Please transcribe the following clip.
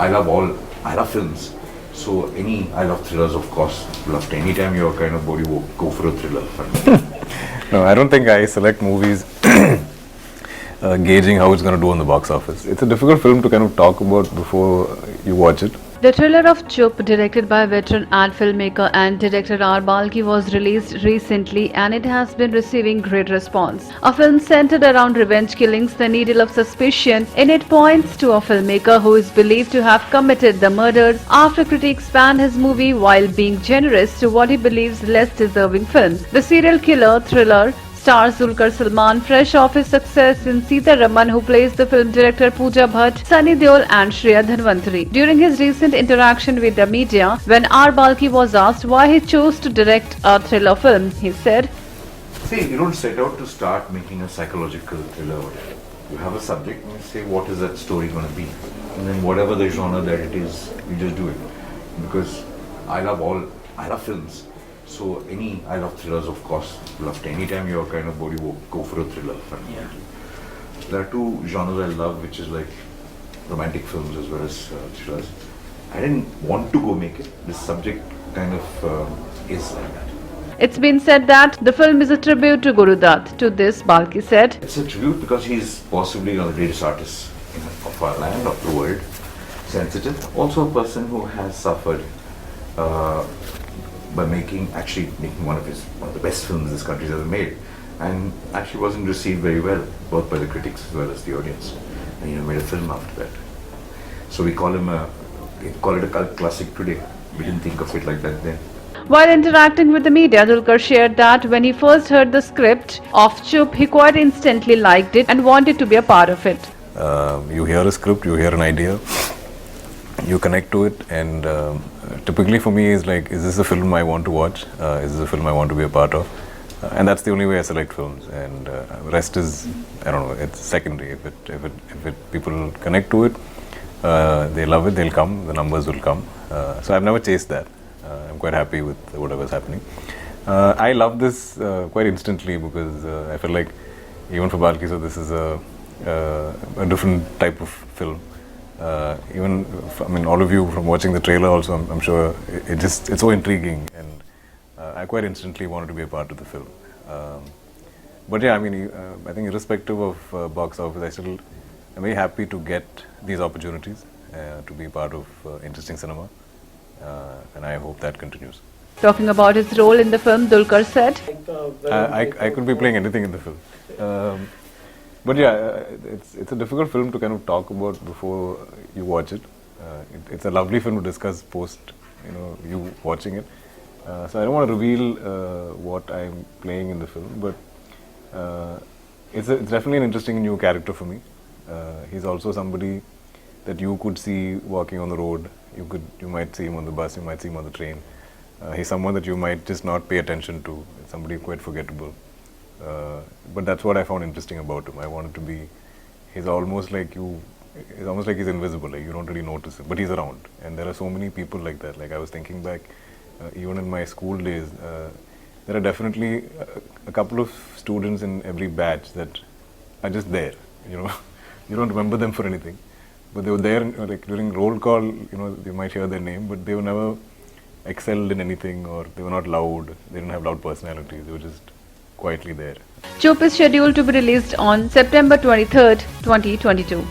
I love films. So I love thrillers, of course. Loved anytime you're kind of bored, you go for a thriller. No, I don't think I select movies gauging how it's going to do on the box office. It's a difficult film to kind of talk about before you watch it. The thriller of Chup, directed by veteran ad filmmaker and director R. Balki, was released recently and it has been receiving great response. A film centered around revenge killings, the needle of suspicion in it points to a filmmaker who is believed to have committed the murders after critics banned his movie while being generous to what he believes less deserving films. The serial killer thriller stars Dulquer Salmaan, fresh off his success in Sita Raman, who plays the film director Pooja Bhatt, Sunny Deol and Shreya Dhanvantari. During his recent interaction with the media, when R. Balki was asked why he chose to direct a thriller film, he said, See, you don't set out to start making a psychological thriller. You have a subject and you say, what is that story going to be? And then whatever the genre that it is, you just do it. Because I love films. So I love thrillers, of course. Loved anytime you're kind of bored, you go for a thriller. There are two genres I love, which is like romantic films as well as thrillers. I didn't want to go make it. This subject kind of is like that. It's been said that the film is a tribute to Guru Dutt. To this, Balki said, It's a tribute because he's possibly one of the greatest artists of our land, of the world. Sensitive. Also a person who has suffered by making one of the best films this country's ever made, and actually wasn't received very well, both by the critics as well as the audience. And made a film after that. So we call it a cult classic today. We didn't think of it like that then. While interacting with the media, Dulquer shared that when he first heard the script of Chup, he quite instantly liked it and wanted to be a part of it. You hear a script, you hear an idea, you connect to it, and typically for me is like, is this a film I want to watch? Is this a film I want to be a part of? And that's the only way I select films. And rest is, I don't know, it's secondary. If people connect to it, they love it, they'll come, the numbers will come. So I've never chased that. I'm quite happy with whatever's happening. I love this quite instantly because I feel like even for Balki, so this is a different type of film. All of you from watching the trailer also, I'm sure it's so intriguing, and I quite instantly wanted to be a part of the film. But yeah, I think irrespective of box office, I'm very happy to get these opportunities to be part of interesting cinema, and I hope that continues. Talking about his role in the film, Dulquer said, I could be playing anything in the film. But yeah, it's a difficult film to kind of talk about before you watch it. It's a lovely film to discuss post, you watching it. So I don't want to reveal what I'm playing in the film, but it's definitely an interesting new character for me. He's also somebody that you could see walking on the road. You might see him on the bus, you might see him on the train. He's someone that you might just not pay attention to. It's somebody quite forgettable. But that's what I found interesting about him. I wanted to be, he's almost like he's invisible, like you don't really notice him, but he's around. And there are so many people like that. Like I was thinking back, even in my school days, there are definitely a couple of students in every batch that are just there, you don't remember them for anything. But they were there, like during roll call, you might hear their name, but they were never excelled in anything, or they were not loud, they didn't have loud personalities, they were just quietly there. Chup is scheduled to be released on September 23rd, 2022.